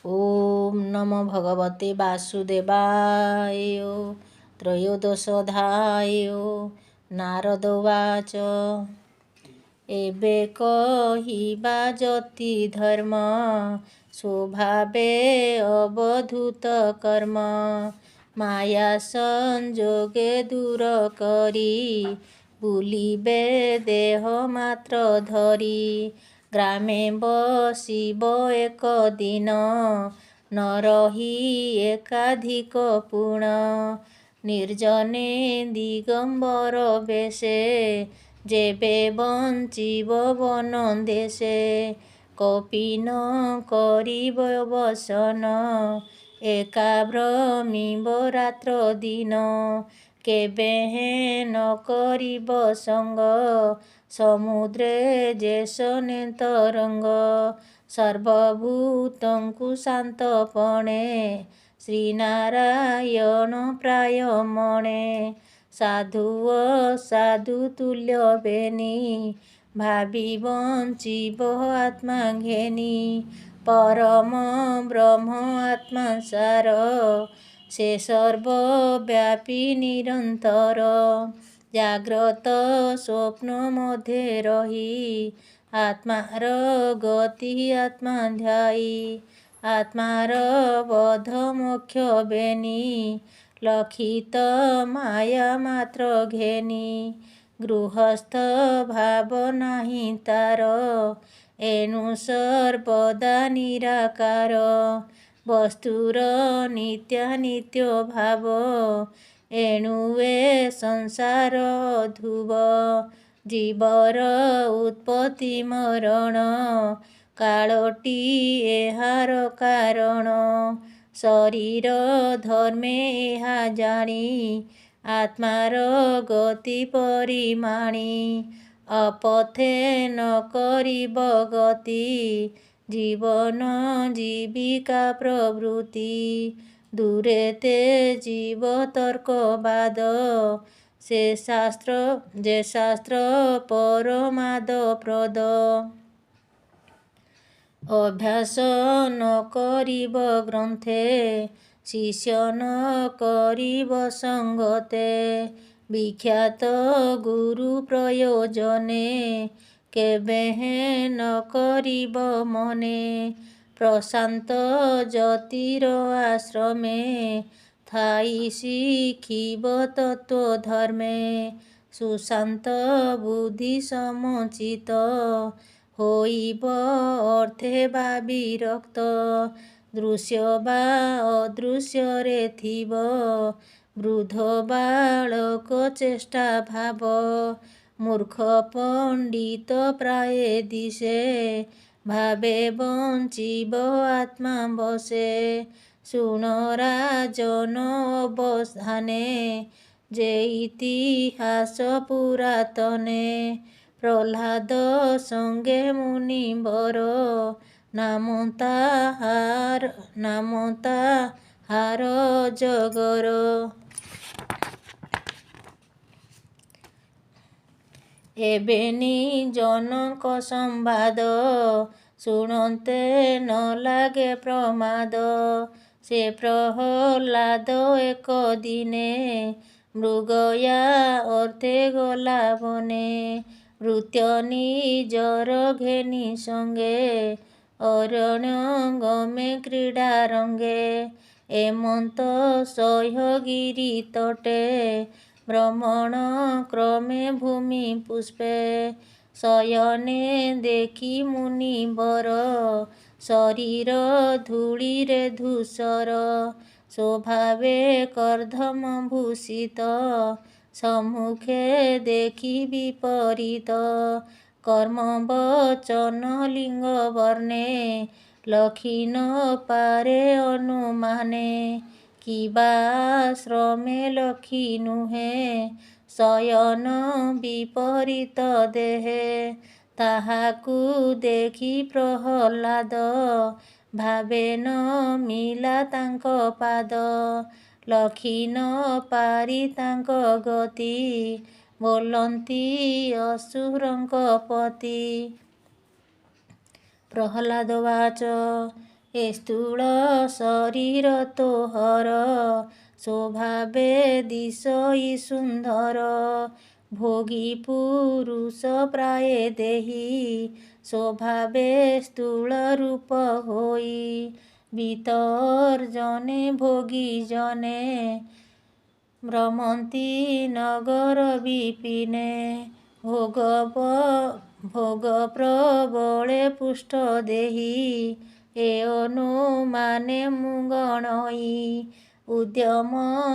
ओम नमो भगवते वासुदेवाय। त्रयोदशोऽध्याय। नारद उवाच। एबे कहिबा जति धर्म स्वभावे अवधूत कर्म माया संजोगे दूर करी बुलिबे देह मात्र धरी ग्रामे बसिब एक दिन न रही एकाधिक पुण निर्जने दिगंबर बेशे जेबे बंचिब बन देशे कपिन करिब बसन एका भ्रमिब रात्र दिन केबे न करिब संग समुद्रे जेसने तरंग सर्वभूतंकु शांतपणे श्रीनारायण प्राय मणे साधु साधु तुल्य बेनी भावी बंचिब आत्मा घेनी परम ब्रह्म आत्मा सार से सर्वव्यापी निरंतर जाग्रत स्वप्न मध्य रही आत्मार गति आत्मा ध्यायी आत्मार बध मोक्ष बेनी लक्षित माया मात्र घेनी गृहस्थ भाव नाही तार एनु सर्वदा निराकार वस्तुर नित्यानित्य भाव एणु ए संसार ध्रुव जीवर उत्पत्ति मरण कालटी एहार कारण शरीर धर्मे एहा जानी आत्मार गति परिमाणी अपथे न करिब गति जीवन जीविका प्रवृत्ति दूरे ते जीव तर्कवाद से शास्त्र परमाद प्रद अभ्यास न करिब ग्रंथे शिष्य न करिब संगते विख्यात गुरु प्रयोजने केबे न करिब मने प्रशांत जतिर आश्रमे थाई शिखिब तत्व धर्मे सुशांत बुद्धि समुचित होइब अर्थे बा विरक्त दृश्य बा अदृश्य रे थिब वृद्ध बालक चेष्टा भाव मूर्ख पंडित प्राय दिशे भावे बंचिब आत्मा बसे शुण राजन अवधाने जे इतिहास पुरातने प्रह्लाद संगे मुनिवर नाम ताहार जगर एबेनी जनक संवाद शुणते न लागे प्रमाद से प्रह्लाद एक दिने मृगया अर्थे गला बने भृत्य निजर घेनी संगे अरण्य गमे क्रीड़ा रंगे एमंत सह्यगिरी तटे भ्रमण क्रमे भूमि पुष्पे शयने देखी मुनिवर शरीर धूली रे धूसर स्वभावे कर्धम भूषित सम्मुखे देखी विपरीत कर्म वचन लिंग वर्णे लखिन पारे अनुमाने किबा श्रमे लखी नुहे शयन विपरीत देहे ताहाकु देखी प्रह्लाद भावे न मिला तांक पाद लखी न पारी तांक गति बोलती असुरଙ୍କ पति प्रह्लाद वाच ଏ ସ୍ଥୂଳ ଶରୀର ତୋହର ସ୍ୱଭାବେ ଦିଶଇ ସୁନ୍ଦର ଭୋଗୀ ପୁରୁଷ ପ୍ରାୟ ଦେହି ସ୍ୱଭାବେ ସ୍ଥୂଳ ରୂପ ହୋଇ ଭିତର ଜନେ ଭୋଗୀ ଜନେ ଭ୍ରମନ୍ତି ନଗର ବିପିନେ ଭୋଗ ପ୍ରବଳେ ପୁଷ୍ଟ ଦେହି ଏ ଅନୁମାନେ ମୁଁ ଗଣଇ ଉଦ୍ୟମ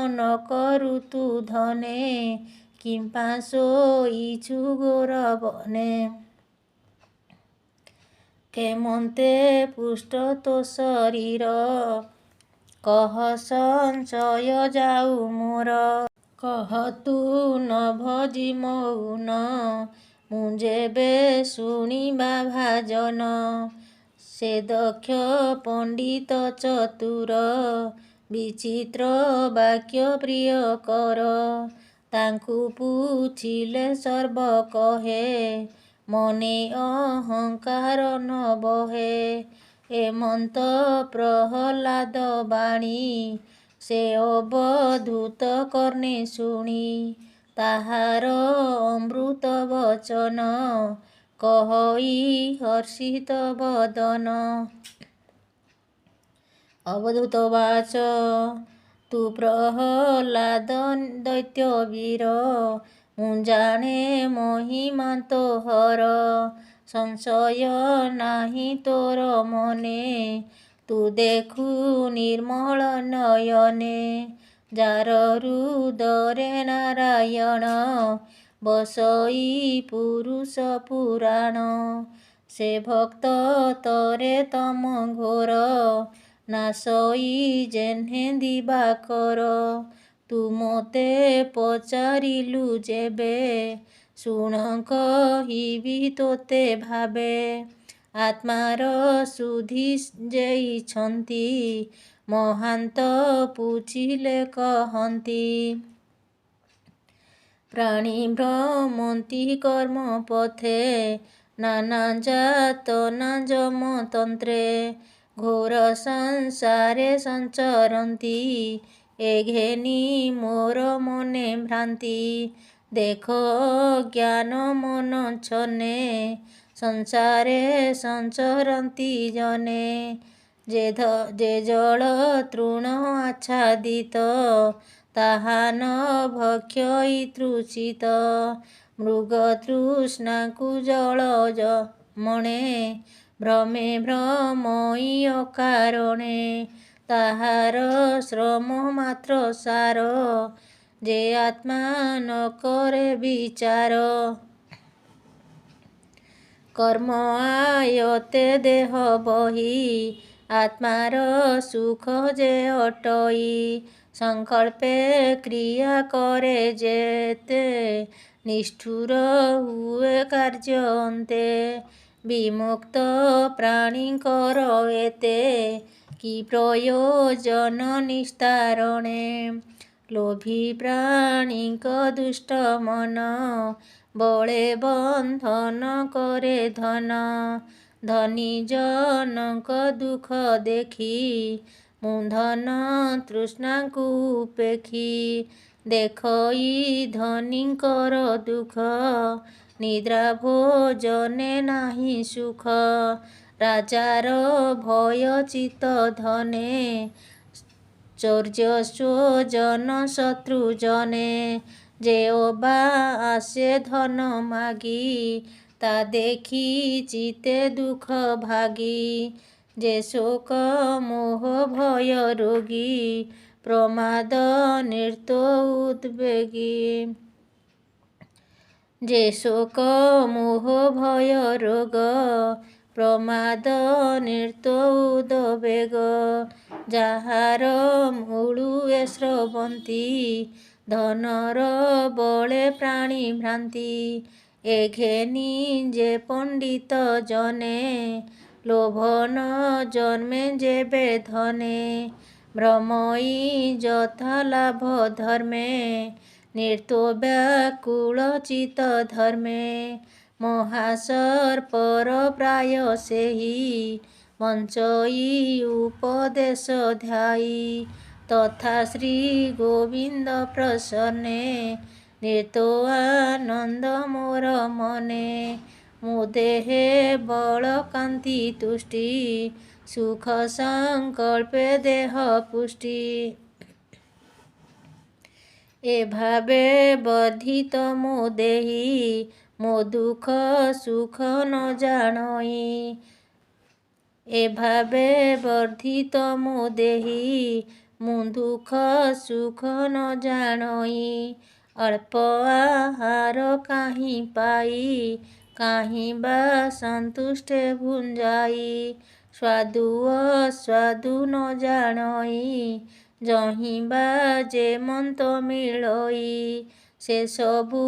ନ କରୁ ତୁ ଧନେ କିମ୍ପା ଶୋଇଛୁ ଗୋର ବନେ କେମନ୍ତେ ପୁଷ୍ଟ ତୋ ଶରୀର କହ ସଞ୍ଚୟ ଯାଉ ମୋର କହ ତୁ ନ ଭଜି ମୌନ ମୁଁ ଯେବେ ଶୁଣିବା ଭାଜନ ସେ ଦକ୍ଷ ପଣ୍ଡିତ ଚତୁର ବିଚିତ୍ର ବାକ୍ୟ ପ୍ରିୟ କର ତାଙ୍କୁ ପୁଛିଲେ ସର୍ବ କହେ ମନେ ଅହଙ୍କାର ନ ବହେ ଏମନ୍ତ ପ୍ରହ୍ଲାଦ ବାଣୀ ସେ ଅବଧୂତ କର୍ଣ୍ଣେ ଶୁଣି ତାହାର ଅମୃତ ବଚନ କହଇ ହର୍ଷିତ ବଦନ ଅବଧୂତ ବାଚ ତୁ ପ୍ରହ୍ଲାଦ ଦୈତ୍ୟ ବୀର ମୁଁ ଜାଣେ ମହିମା ତୋହର ସଂଶୟ ନାହିଁ ତୋର ମନେ ତୁ ଦେଖୁ ନିର୍ମଳ ନୟନେ ଯାର ହୃଦରେ ନାରାୟଣ ବସଇ ପୁରୁଷ ପୁରାଣ ସେ ଭକ୍ତ ତରେ ତମ ଘୋର ନାଶଇ ଯେହ୍ନେ ଦିବାକର ତୁ ମୋତେ ପଚାରିଲୁ ଯେବେ ଶୁଣ କହିବି ତୋତେ ଭାବେ ଆତ୍ମାର ସୁଧି ଯେଇଛନ୍ତି ମହାନ୍ତ ପୁଛିଲେ କହନ୍ତି ପ୍ରାଣୀ ଭ୍ରମନ୍ତି କର୍ମ ପଥେ ନାନା ଯାତନା ଯମତନ୍ତ୍ରେ ଘୋର ସଂସାରେ ସଞ୍ଚରନ୍ତି ଏ ଘେନି ମୋର ମନେ ଭ୍ରାନ୍ତି ଦେଖ ଜ୍ଞାନ ମନ ଛନେ ସଂସାରେ ସଞ୍ଚରନ୍ତି ଜନେ ଯେ ଜଳ ତୃଣ ଆଚ୍ଛାଦିତ ତାହା ନ ଭକ୍ଷଇ ତୃଷିତ ମୃଗ ତୃଷ୍ଣାକୁ ଜଳ ମଣେ ଭ୍ରମେ ଭ୍ରମଇ ଅକାରଣେ ତାହାର ଶ୍ରମ ମାତ୍ର ସାର ଯେ ଆତ୍ମା ନ କରେ ବିଚାର କର୍ମ ଆୟତେ ଦେହ ବହି ଆତ୍ମାର ସୁଖ ଯେ ଅଟଇ ସଂକଳ୍ପେ କ୍ରିୟା କରେ ଯେତେ ନିଷ୍ଠୁର ହୁଏ କାର୍ଯ୍ୟ ଅନ୍ତେ ବିମୁକ୍ତ ପ୍ରାଣୀଙ୍କର ଏତେ କି ପ୍ରୟୋଜନ ନିସ୍ତାରଣେ ଲୋଭୀ ପ୍ରାଣୀଙ୍କ ଦୁଷ୍ଟ ମନ ବଳେ ବନ୍ଧନ କରେ ଧନ ଧନୀ ଜନଙ୍କ ଦୁଃଖ ଦେଖି ମୁଁ ଧନ ତୃଷ୍ଣାକୁ ଉପେକ୍ଷି ଦେଖଇ ଧନୀଙ୍କର ଦୁଃଖ ନିଦ୍ରା ଭୋଜନେ ନାହିଁ ସୁଖ ରାଜାର ଭୟ ଚିତ୍ତ ଧନେ ଚୌର୍ଯ୍ୟ ସ୍ୱଜନ ଶତ୍ରୁ ଜନେ ଯେ ଅବା ଆସେ ଧନ ମାଗି ତା ଦେଖି ଚିତେ ଦୁଃଖ ଭାଗି ଯେ ଶୋକ ମୋହ ଭୟ ରୋଗୀ ପ୍ରମାଦ ନିର୍ତ୍ତ ଉଦ୍ବେଗୀ ଯେ ଶୋକ ମୋହ ଭୟ ରୋଗ ପ୍ରମାଦ ନିର୍ତ୍ତ ଉଦ୍ବେଗ ଯାହାର ମୂଳୁଏ ସ୍ରବନ୍ତି ଧନର ବଳେ ପ୍ରାଣୀ ଭ୍ରାନ୍ତି ଏ ଘେନି ଯେ ପଣ୍ଡିତ ଜନେ ଲୋଭନ ଜନ୍ମେ ଯେବେ ଧନେ ଭ୍ରମଇ ଯଥା ଲାଭ ଧର୍ମେ ନିର୍ତ୍ତ ବ୍ୟାକୁଳ ଚିତ୍ତ ଧର୍ମେ ମହାସର୍ପର ପ୍ରାୟ ସେହି ବଞ୍ଚଇ ଉପଦେଶ ଧ୍ୟାଇ। ତଥା ଶ୍ରୀ ଗୋବିନ୍ଦ ପ୍ରସନ୍ନେ ନିର୍ତ୍ତୋ ଆନନ୍ଦ ମୋର ମନେ। ମୋ ଦେହେ ବଳ କାନ୍ତି ତୁଷ୍ଟି ସୁଖ ସଂକଳ୍ପେ ଦେହ ପୁଷ୍ଟି। ଏଭାବେ ବର୍ଦ୍ଧିତ ମୋ ଦେହି ମୋ ଦୁଃଖ ସୁଖ ନ ଜାଣଇ। ଏଭାବେ ବର୍ଦ୍ଧିତ ମୋ ଦେହି ମୁଁ ଦୁଃଖ ସୁଖ ନ ଜାଣଇ। ଅଳ୍ପ ଆହାର କାହିଁ ପାଇ କାହିଁ ବା ସନ୍ତୁଷ୍ଟେ ଭୁଞ୍ଜାଇ। ସ୍ୱାଦୁ ଅସ୍ୱାଦୁ ନ ଜାଣଇ ଯହିଁ ବା ଯେମନ୍ତ ମିଳଇ। ସେସବୁ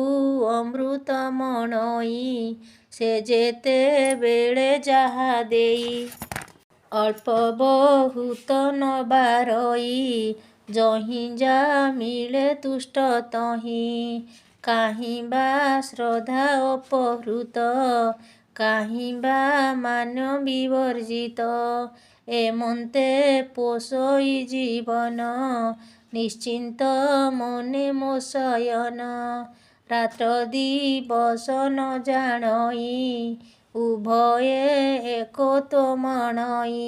ଅମୃତ ମଣଇ ସେ ଯେତେବେଳେ ଯାହା ଦେଇ। ଅଳ୍ପ ବହୁତ ନ ବାରଇ ଯହିଁ ଯା ମିଳେ ତୁଷ୍ଟ ତହିଁ। କାହିଁ ବା ଶ୍ରଦ୍ଧା ଅପହୃତ କାହିଁ ବା ମାନ୍ୟ ବିବର୍ଜିତ। ଏମନ୍ତେ ପୋଷଇ ଜୀବନ ନିଶ୍ଚିନ୍ତ ମନେ ମୋ ଶୟନ। ରାତ୍ର ଦିବସ ନ ଜାଣଇ ଉଭୟେ ଏକ ତୋ ମଣଇ।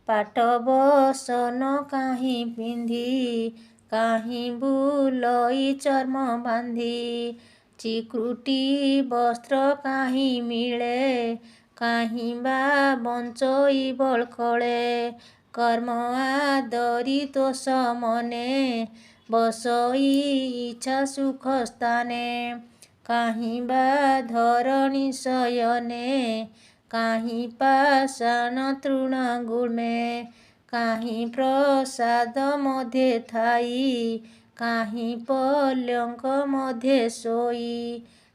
ପାଟ ବସନ କାହିଁ ପିନ୍ଧି କାହିଁ ବୁଲଇ ଚର୍ମ ବାନ୍ଧି। ଚିକୁଟି ବସ୍ତ୍ର କାହିଁ ମିଳେ କାହିଁ ବା ବଞ୍ଚଇ ବଳ୍କଳେ। କର୍ମ ଆଦରି ତୋଷ ମନେ ବସଇ ଇଚ୍ଛା ସୁଖ ସ୍ଥାନେ। କାହିଁ ବା ଧରଣୀ ଶୟନେ କାହିଁ ପାଷାଣ ତୃଣ ଗୁଳ୍ମେ। କାହିଁ ପ୍ରସାଦ ମଧ୍ୟେ ଥାଇ କାହିଁ ପଲ୍ୟଙ୍କ ମଧ୍ୟେ ଶୋଇ।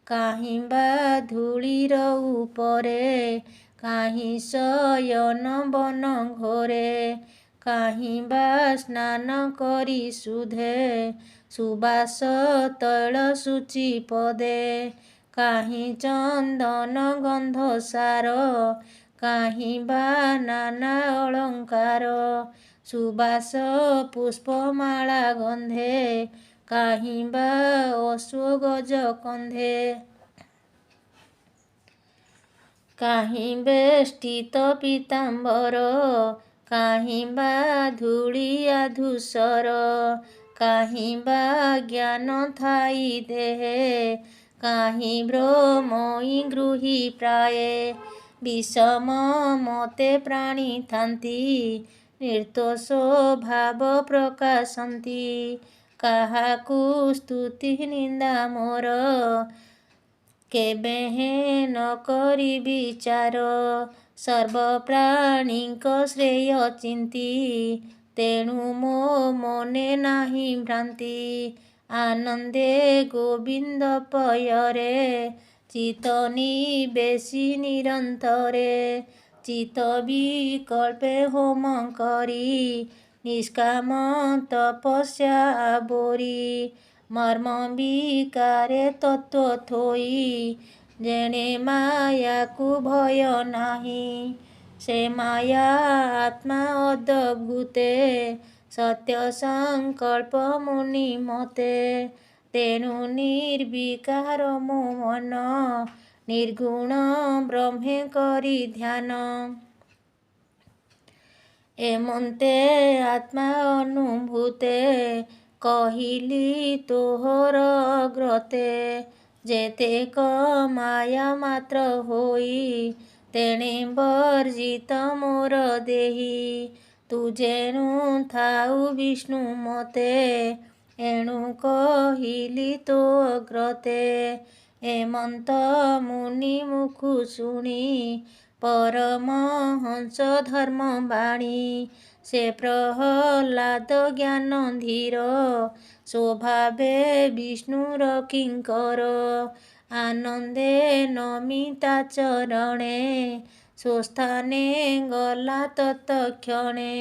କାହିଁ ବା ଧୂଳିର ଉପରେ କାହିଁ ଶୟନ ବନ ଘୋରେ। କାହିଁ ବା ସ୍ନାନ କରି ଶୁଦ୍ଧେ ସୁବାସ ତୈଳ ଶୁଚି ପଦେ। କାହିଁ ଚନ୍ଦନ ଗନ୍ଧ ସାର କାହିଁ ବା ନାନା ଅଳଙ୍କାର। ସୁବାସ ପୁଷ୍ପମାଳା ଗନ୍ଧେ କାହିଁ ବା ଅଶ୍ୱଗଜ କନ୍ଧେ। କାହିଁ ବେଷ୍ଟିତ ପୀତାମ୍ବର କାହିଁ ବା ଧୂଳିଆ ଧୂସର। କାହିଁ ବା ଜ୍ଞାନ ଥାଇ ଦେହେ କାହିଁ ଭ୍ରମଇ ଗୃହୀ ପ୍ରାୟେ। ବିଷମ ମତେ ପ୍ରାଣୀ ଥାନ୍ତି ନିର୍ଦ୍ଦୋଷ ଭାବ ପ୍ରକାଶନ୍ତି। କାହାକୁ ସ୍ତୁତି ନିନ୍ଦା ମୋର କେବେହେଁ ନ କରି ବିଚାର। ସର୍ବ ପ୍ରାଣୀଙ୍କ ଶ୍ରେୟ ଚିନ୍ତି ତେଣୁ ମୋ ମନେ ନାହିଁ ଭ୍ରାନ୍ତି। ଆନନ୍ଦେ ଗୋବିନ୍ଦ ପୟରେ ଚିତ୍ତ ନିବେଶି ନିରନ୍ତରେ। ଚିତ୍ତ ବିକଳ୍ପେ ହୋମ କରି ନିଷ୍କାମ ତପସ୍ୟା ଆବୋରି। ମର୍ମ ବିକାରେ ତତ୍ତ୍ୱ ଥୋଇ ଯେଣେ ମାୟାକୁ ଭୟ ନାହିଁ। ସେ ମାୟା ଆତ୍ମା ଅଦଭୁତେ ସତ୍ୟ ସଂକଳ୍ପ ମୁନି ମତେ। ତେଣୁ ନିର୍ବିକାର ମୋ ମନ ନିର୍ଗୁଣ ବ୍ରହ୍ମେ କରି ଧ୍ୟାନ। ଏମନ୍ତେ ଆତ୍ମା ଅନୁଭୂତେ କହିଲି ତୋହର ଅଗ୍ରତେ। ଯେତେକ ମାୟା ମାତ୍ର ହୋଇ ତେଣେ ବର୍ଜିତ ମୋର ଦେହି। ତୁ ଯେଣୁ ଥାଉ ବିଷ୍ଣୁ ମତେ ଏଣୁ କହିଲି ତୋ ଅଗ୍ରତେ। ଏମନ୍ତ ମୁନି ମୁଖୁ ଶୁଣି ପରମହଂସ ଧର୍ମ ବାଣୀ। ସେ ପ୍ରହ୍ଲାଦ ଜ୍ଞାନ ଧୀର ସ୍ୱଭାବେ ବିଷ୍ଣୁର କିଙ୍କର। ଆନନ୍ଦେ ନମିତା ଚରଣେ ସ୍ୱସ୍ଥାନେ ଗଲା ତତ୍କ୍ଷଣେ।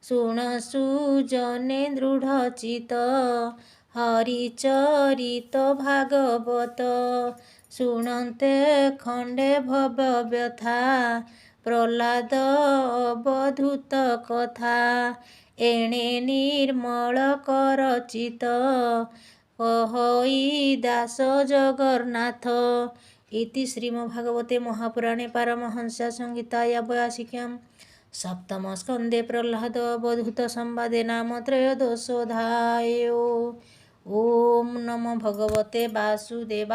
ଶୁଣ ସୁଜନେ ଦୃଢ଼ ଚିତ୍ତ ହରିଚରିତ ଭାଗବତ। ଶୁଣନ୍ତେ ଖଣ୍ଡେ ଭବ ବ୍ୟଥା ପ୍ରହ୍ଲାଦ ଅବଧୂତ କଥା। ଏଣେ ନିର୍ମଳ କର ଚିତ କହଇ ଦାସ ଜଗନ୍ନାଥ। ଇତି ଶ୍ରୀମଦ୍ଭାଗବତେ ମହାପୁରାଣେ ପାରମହଂସ୍ୟା ସଂହିତାୟା 82 ସପ୍ତମ ସ୍କନ୍ଧେ ପ୍ରହ୍ଲାଦ ଅବଧୂତ ସମ୍ବାଦେ ନାମ ତ୍ରୟୋଦଶୋऽଧ୍ୟାୟୋ। ଓମ୍ ନମୋ ଭଗବତେ ବାସୁଦେବାୟ।